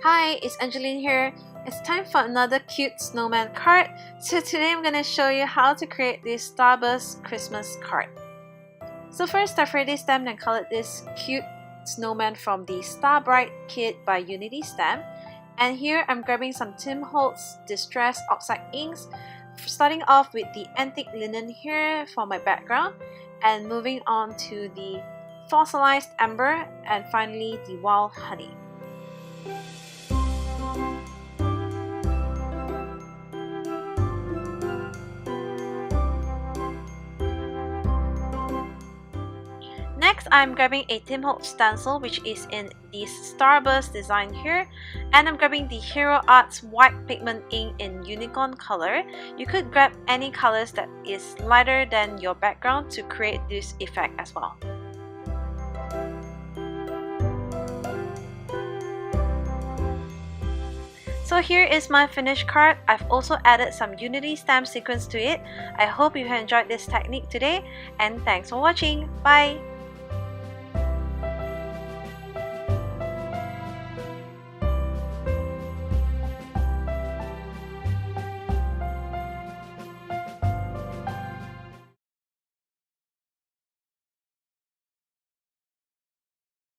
Hi, it's Angeline here. It's time for another cute snowman card. So today I'm gonna show you how to create this Starburst Christmas card. So first I've already stamped and colored this cute snowman from the Star Bright kit by Unity Stamp. And here I'm grabbing some Holtz Distress Oxide inks, starting off with the antique linen here for my background, and moving on to the fossilized amber, and finally the wild honey. Next, I'm grabbing a Holtz stencil which is in this Starburst design here, and I'm grabbing the Hero Arts white pigment ink in unicorn color. You could grab any colors that is lighter than your background to create this effect as well. So here is my finished card. I've also added some Unity stamp sequence to it. I hope you have enjoyed this technique today, and thanks for watching. Bye!